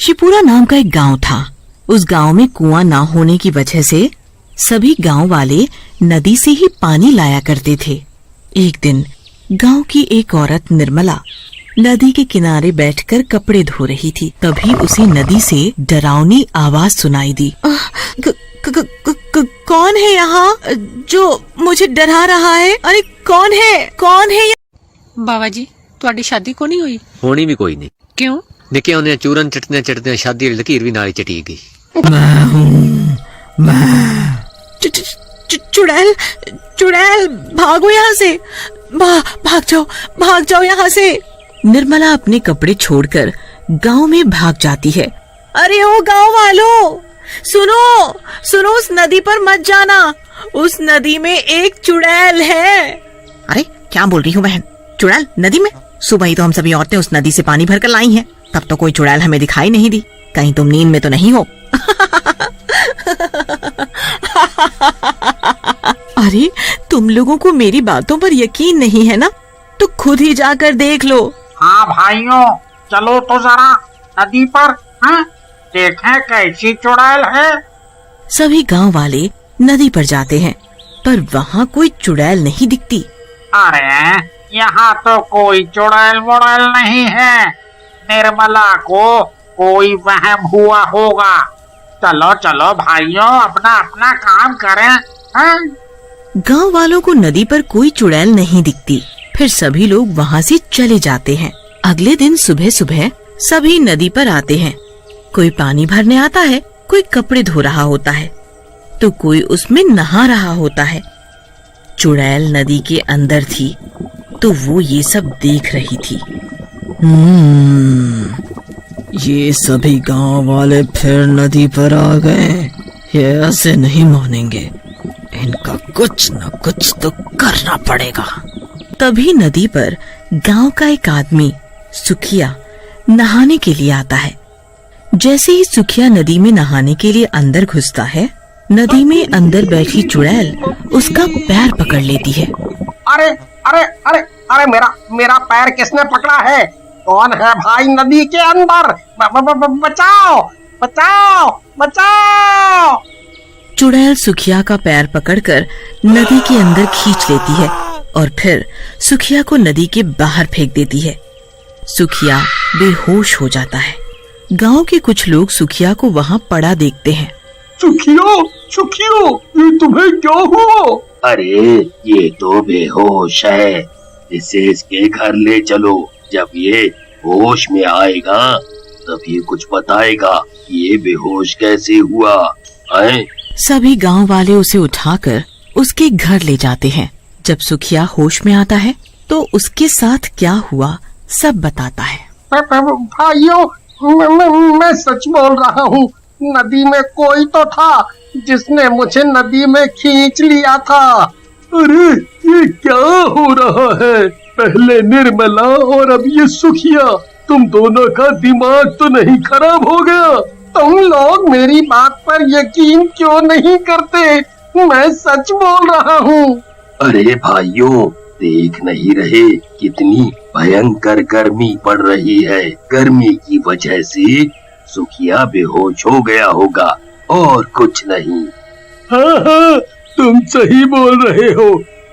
शिपूरा नाम का एक गांव था। उस गांव में कुआं ना होने की वजह से सभी गांव वाले नदी से ही पानी लाया करते थे। एक दिन गांव की एक औरत निर्मला नदी के किनारे बैठकर कपड़े धो रही थी। तभी उसे नदी से डरावनी आवाज सुनाई दी। कौन है यहाँ जो मुझे डरा रहा है? अरे कौन है बाबा जी, ਤੁਹਾਡੀ शादी को नहीं हुई? होनी भी कोई नहीं। क्यों? निके होने चूरन चटते शादी वाली लकीर भी नाली चटी गई। चुड़ैल भागो यहाँ से, भाग जाओ यहाँ से। निर्मला अपने कपड़े छोड़कर गांव में भाग जाती है। अरे ओ गांव वालों, सुनो उस नदी पर मत जाना, उस नदी में एक चुड़ैल है। अरे क्या बोल रही हूँ बहन, चुड़ैल नदी में? सुबह ही तो हम सभी औरतें उस नदी से पानी भरकर लाई हैं, तब तो कोई चुड़ैल हमें दिखाई नहीं दी। कहीं तुम नींद में तो नहीं हो? अरे तुम लोगों को मेरी बातों पर यकीन नहीं है ना, तो खुद ही जाकर देख लो। हाँ भाइयों, चलो तो जरा नदी पर, हाँ देखें कैसी चुड़ैल है। सभी गांव वाले नदी पर जाते हैं, पर वहाँ कोई चुड़ैल नहीं दिखती। अरे यहाँ तो कोई चुड़ैल मुड़ैल नहीं है, निर्मला को कोई वहम हुआ होगा। चलो भाइयों, अपना काम करें। हाँ? गांव वालों को नदी पर कोई चुड़ैल नहीं दिखती। फिर सभी लोग वहाँ से चले जाते हैं। अगले दिन सुबह सुबह सभी नदी पर आते हैं। कोई पानी भरने आता है, कोई कपड़े धो रहा होता है, तो कोई उसमें नहा रहा होता है। चुड़ैल नदी के अंदर थी, तो वो ये सब देख रही थी। ये सभी गांव वाले फिर नदी पर आ गए। ये ऐसे नहीं मानेंगे, इनका कुछ न कुछ तो करना पड़ेगा। तभी नदी पर गांव का एक आदमी सुखिया नहाने के लिए आता है। जैसे ही सुखिया नदी में नहाने के लिए अंदर घुसता है, नदी में अंदर बैठी चुड़ैल उसका पैर पकड़ लेती है। अरे मेरा पैर किसने पकड़ा है? कौन है भाई नदी के अंदर? बचाओ। चुड़ैल सुखिया का पैर पकड़कर नदी के अंदर खींच लेती है और फिर सुखिया को नदी के बाहर फेंक देती है। सुखिया बेहोश हो जाता है। गांव के कुछ लोग सुखिया को वहाँ पड़ा देखते हैं। सुखियो, ये तुम्हें क्या हुआ? अरे ये तो बेहोश है, इसे इसके घर ले चलो। जब ये होश में आएगा तब ये कुछ बताएगा ये बेहोश कैसे हुआ है। सभी गांव वाले उसे उठाकर उसके घर ले जाते हैं। जब सुखिया होश में आता है तो उसके साथ क्या हुआ सब बताता है। भाइयों, मैं सच बोल रहा हूँ, नदी में कोई तो था जिसने मुझे नदी में खींच लिया था। अरे ये क्या हो रहा है? पहले निर्मला और अब ये सुखिया, तुम दोनों का दिमाग तो नहीं खराब हो गया? तुम लोग मेरी बात पर यकीन क्यों नहीं करते? मैं सच बोल रहा हूँ। अरे भाइयों, देख नहीं रहे कितनी भयंकर गर्मी पड़ रही है। गर्मी की वजह से सुखिया बेहोश हो गया होगा और कुछ नहीं। हाँ, तुम सही बोल रहे हो।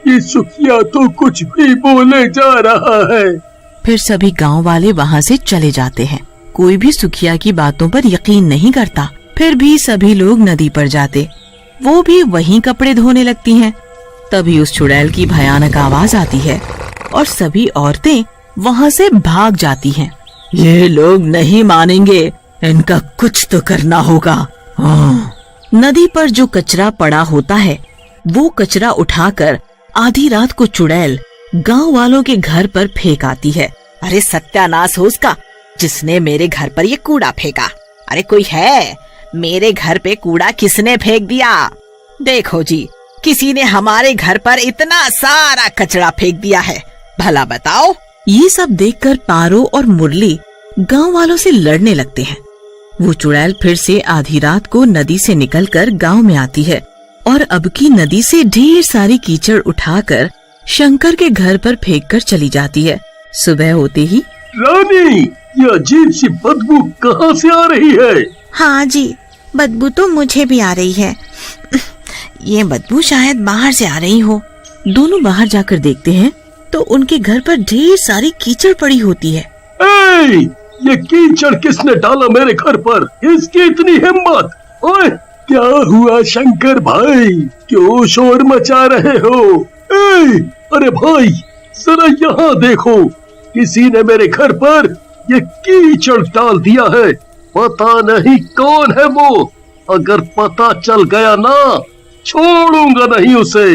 ये सुखिया तो कुछ भी बोले जा रहा है। फिर सभी गांव वाले वहाँ से चले जाते हैं। कोई भी सुखिया की बातों पर यकीन नहीं करता। फिर भी सभी लोग नदी पर जाते, वो भी वहीं कपड़े धोने लगती हैं। तभी उस चुड़ैल की भयानक आवाज आती है और सभी औरतें वहाँ से भाग जाती हैं। ये लोग नहीं मानेंगे, इनका कुछ तो करना होगा। हाँ। नदी पर जो कचरा पड़ा होता है, वो कचरा उठाकर आधी रात को चुड़ैल गांव वालों के घर पर फेंक आती है। अरे सत्यानाश हो उसका, जिसने मेरे घर पर ये कूड़ा फेंका। अरे कोई है? मेरे घर पे कूड़ा किसने फेंक दिया? देखो जी, किसी ने हमारे घर पर इतना सारा कचरा फेंक दिया है, भला बताओ। ये सब देखकर पारो और मुरली गांव वालों से लड़ने लगते हैं। वो चुड़ैल फिर से आधी रात को नदी से निकलकर गांव में आती है और अब की नदी से ढेर सारी कीचड़ उठाकर शंकर के घर पर फेंक कर चली जाती है। सुबह होते ही रानी, ये अजीब सी बदबू कहाँ से आ रही है? हाँ जी, बदबू तो मुझे भी आ रही है। ये बदबू शायद बाहर से आ रही हो। दोनों बाहर जाकर देखते हैं तो उनके घर पर ढेर सारी कीचड़ पड़ी होती है। ए, ये कीचड़ किसने डाला मेरे घर पर? इसकी इतनी हिम्मत! ओए, क्या हुआ शंकर भाई? क्यों शोर मचा रहे हो? ए, अरे भाई, जरा यहाँ देखो, किसी ने मेरे घर पर ये कीचड़ डाल दिया है। पता नहीं कौन है वो। अगर पता चल गया ना, छोड़ूंगा नहीं उसे।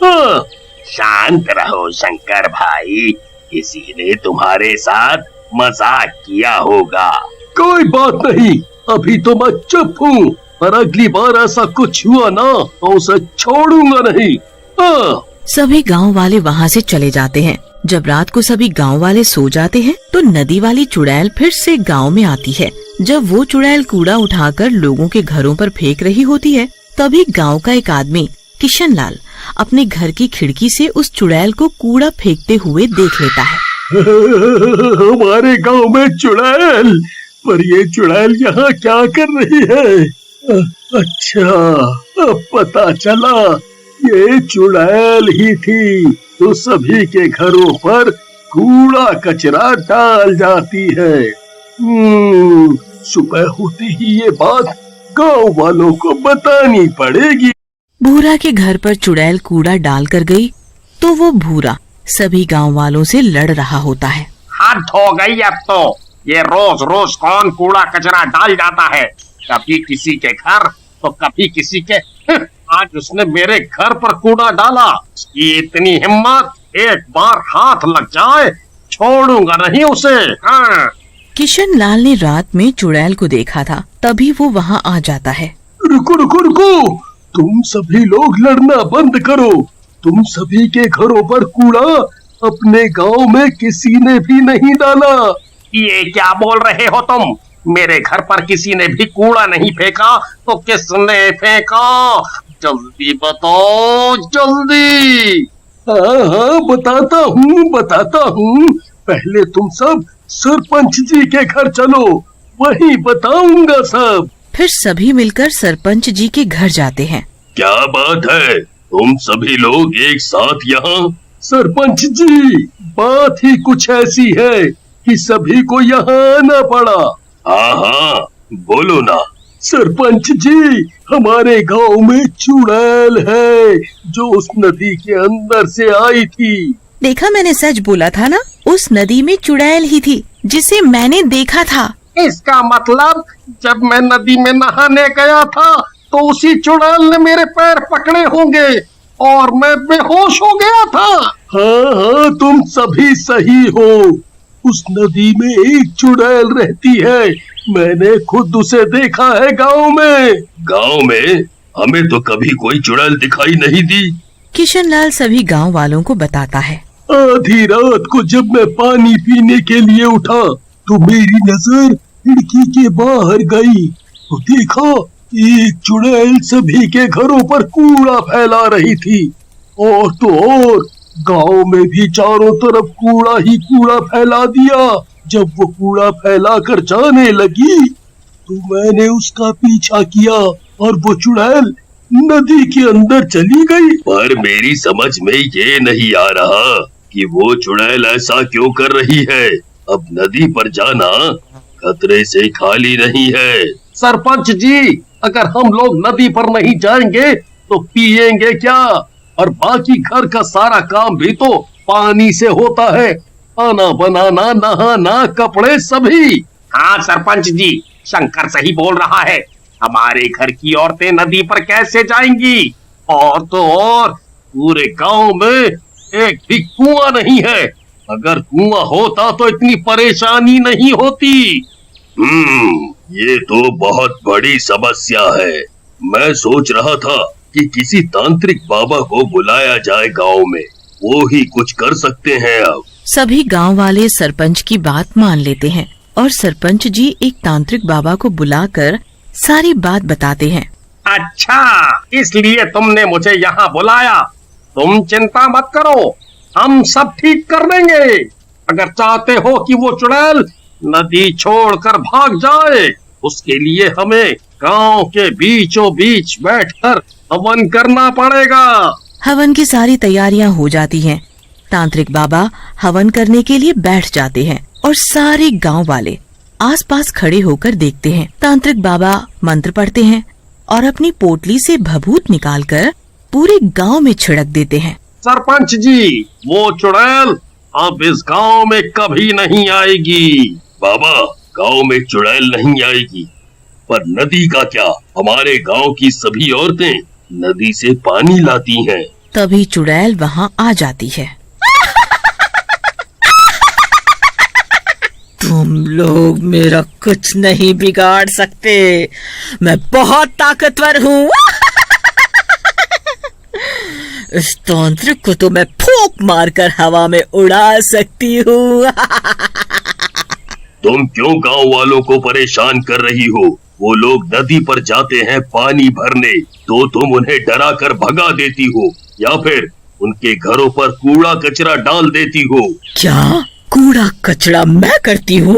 हाँ। शांत रहो शंकर भाई, किसी ने तुम्हारे साथ मजाक किया होगा। कोई बात नहीं, अभी तो मैं चुप हूँ, पर अगली बार ऐसा कुछ हुआ ना तो उसे छोड़ूंगा नहीं। हाँ। सभी गांव वाले वहाँ से चले जाते हैं। जब रात को सभी गांव वाले सो जाते हैं तो नदी वाली चुड़ैल फिर से गांव में आती है। जब वो चुड़ैल कूड़ा उठाकर लोगों के घरों पर फेंक रही होती है, तभी गांव का एक आदमी किशन लाल अपने घर की खिड़की से उस चुड़ैल को कूड़ा फेंकते हुए देख लेता है। हमारे गांव में चुड़ैल, पर ये चुड़ैल यहाँ क्या कर रही है? अच्छा, अब पता चला, ये चुड़ैल ही थी तो सभी के घरों पर कूड़ा कचरा डाल जाती है। सुबह होते ही ये बात गांव वालों को बतानी पड़ेगी। भूरा के घर पर चुड़ैल कूड़ा डाल कर गई तो वो भूरा सभी गांव वालों से लड़ रहा होता है। हद हो गई अब तो। ये रोज रोज कौन कूड़ा कचरा डाल जाता है? कभी किसी के घर तो कभी किसी के। आज उसने मेरे घर पर कूड़ा डाला। उसकी इतनी हिम्मत, एक बार हाथ लग जाए छोड़ूंगा नहीं उसे। हाँ। किशन लाल ने रात में चुड़ैल को देखा था, तभी वो वहाँ आ जाता है। रुको रुको रुको, तुम सभी लोग लड़ना बंद करो। तुम सभी के घरों पर कूड़ा अपने गांव में किसी ने भी नहीं डाला। ये क्या बोल रहे हो तुम? मेरे घर पर किसी ने भी कूड़ा नहीं फेंका तो किसने फेंका? जल्दी बताओ, जल्दी। हाँ, बताता हूँ। पहले तुम सब सरपंच जी के घर चलो, वही बताऊंगा सब। फिर सभी मिलकर सरपंच जी के घर जाते हैं। क्या बात है, तुम सभी लोग एक साथ यहाँ? सरपंच जी, बात ही कुछ ऐसी है कि सभी को यहाँ आना पड़ा। हाँ, बोलो ना। सरपंच जी, हमारे गांव में चुड़ैल है जो उस नदी के अंदर से आई थी। देखा, मैंने सच बोला था ना, उस नदी में चुड़ैल ही थी जिसे मैंने देखा था। इसका मतलब जब मैं नदी में नहाने गया था तो उसी चुड़ैल ने मेरे पैर पकड़े होंगे और मैं बेहोश हो गया था। हाँ, तुम सभी सही हो। उस नदी में एक चुड़ैल रहती है, मैंने खुद उसे देखा है गांव में। गांव में हमें तो कभी कोई चुड़ैल दिखाई नहीं दी। किशन लाल सभी गांव वालों को बताता है। आधी रात को जब मैं पानी पीने के लिए उठा तो मेरी नजर खिड़की के बाहर गई तो देखा एक चुड़ैल सभी के घरों पर कूड़ा फैला रही थी। और तो और गांव में भी चारों तरफ कूड़ा ही कूड़ा फैला दिया। जब वो कूड़ा फैला कर जाने लगी तो मैंने उसका पीछा किया और वो चुड़ैल नदी के अंदर चली गई। पर मेरी समझ में ये नहीं आ रहा कि वो चुड़ैल ऐसा क्यों कर रही है। अब नदी पर जाना खतरे से खाली नहीं है। सरपंच जी, अगर हम लोग नदी पर नहीं जाएंगे तो पिएंगे क्या? और बाकी घर का सारा काम भी तो पानी से होता है, खाना बनाना, नहाना, कपड़े सभी। हाँ सरपंच जी, शंकर सही बोल रहा है। हमारे घर की औरतें नदी पर कैसे जाएंगी? और तो और पूरे गांव में एक भी कुआं नहीं है। अगर कुआं होता तो इतनी परेशानी नहीं होती। ये तो बहुत बड़ी समस्या है। मैं सोच रहा था कि किसी तांत्रिक बाबा को बुलाया जाए गांव में, वो ही कुछ कर सकते हैं। अब सभी गांव वाले सरपंच की बात मान लेते हैं और सरपंच जी एक तांत्रिक बाबा को बुलाकर सारी बात बताते हैं। अच्छा, इसलिए तुमने मुझे यहाँ बुलाया। तुम चिंता मत करो, हम सब ठीक कर देंगे। अगर चाहते हो कि वो चुड़ैल नदी छोड़कर भाग जाए, उसके लिए हमें गांव के बीचों बीच बैठकर हवन करना पड़ेगा। हवन की सारी तैयारियां हो जाती हैं। तांत्रिक बाबा हवन करने के लिए बैठ जाते हैं और सारे गांव वाले आसपास खड़े होकर देखते हैं। तांत्रिक बाबा मंत्र पढ़ते हैं और अपनी पोटली से भभूत निकालकर पूरे गांव में छिड़क देते हैं। सरपंच जी, वो चुड़ैल अब इस गांव में कभी नहीं आएगी। बाबा, गांव में चुड़ैल नहीं आएगी, पर नदी का क्या? हमारे गांव की सभी औरतें नदी से पानी लाती हैं। तभी चुड़ैल वहाँ आ जाती है। तुम लोग मेरा कुछ नहीं बिगाड़ सकते, मैं बहुत ताकतवर हूँ। इस तांत्रिक को तो मैं फूंक मारकर हवा में उड़ा सकती हूँ। तुम क्यों गांव वालों को परेशान कर रही हो? वो लोग नदी पर जाते हैं पानी भरने, तो तुम उन्हें डरा कर भगा देती हो या फिर उनके घरों पर कूड़ा कचरा डाल देती हो। क्या कूड़ा कचरा मैं करती हूँ?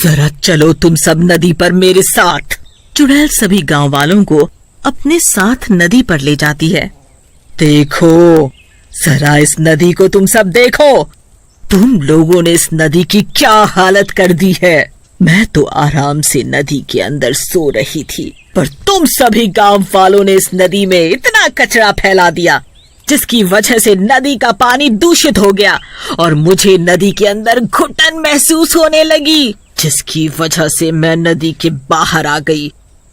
जरा चलो तुम सब नदी पर मेरे साथ। चुड़ैल सभी गांव वालों को अपने साथ नदी पर ले जाती है। देखो, जरा इस नदी को तुम सब देखो। तुम लोगों ने इस नदी की क्या हालत कर दी है। मैं तो आराम से नदी के अंदर सो रही थी, पर तुम सभी गांव वालों ने इस नदी में इतना कचरा फैला दिया, जिसकी वजह से नदी का पानी दूषित हो गया और मुझे नदी के अंदर घुटन महसूस होने लगी, जिसकी वजह से मैं नदी के बाहर आ गई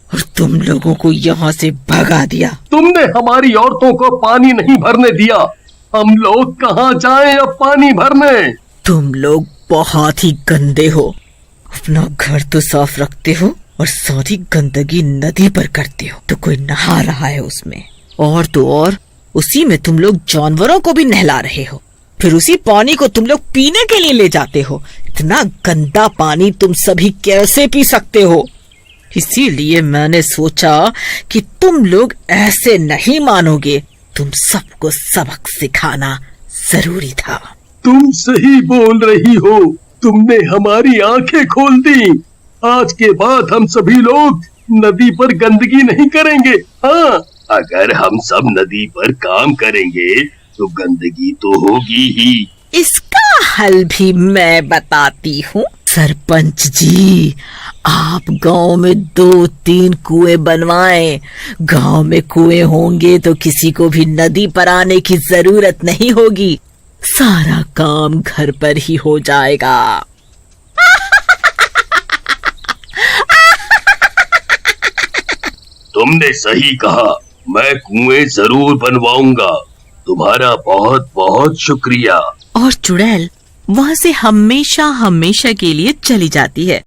और तुम लोगों को यहाँ से भगा दिया। तुमने हमारी औरतों को पानी नहीं भरने दिया, हम लोग कहाँ जाएं अब पानी भरने? तुम लोग बहुत ही गंदे हो। अपना घर तो साफ रखते हो और सारी गंदगी नदी पर करते हो, तो कोई नहा रहा है उसमें, और तो और उसी में तुम लोग जानवरों को भी नहला रहे हो। फिर उसी पानी को तुम लोग पीने के लिए ले जाते हो। इतना गंदा पानी तुम सभी कैसे पी सकते हो? इसीलिए मैंने सोचा कि तुम लोग ऐसे नहीं मानोगे, तुम सबको सबक सिखाना जरूरी था। तुम सही बोल रही हो, तुमने हमारी आंखें खोल दी। आज के बाद हम सभी लोग नदी पर गंदगी नहीं करेंगे। हाँ, अगर हम सब नदी पर काम करेंगे तो गंदगी तो होगी ही। इसका हल भी मैं बताती हूँ। सरपंच जी, आप गांव में 2-3 कुएं बनवाएं। गांव में कुएं होंगे तो किसी को भी नदी पर आने की जरूरत नहीं होगी, सारा काम घर पर ही हो जाएगा। तुमने सही कहा, मैं कुएं जरूर बनवाऊंगा। तुम्हारा बहुत बहुत शुक्रिया। और चुड़ैल वहाँ से हमेशा हमेशा के लिए चली जाती है।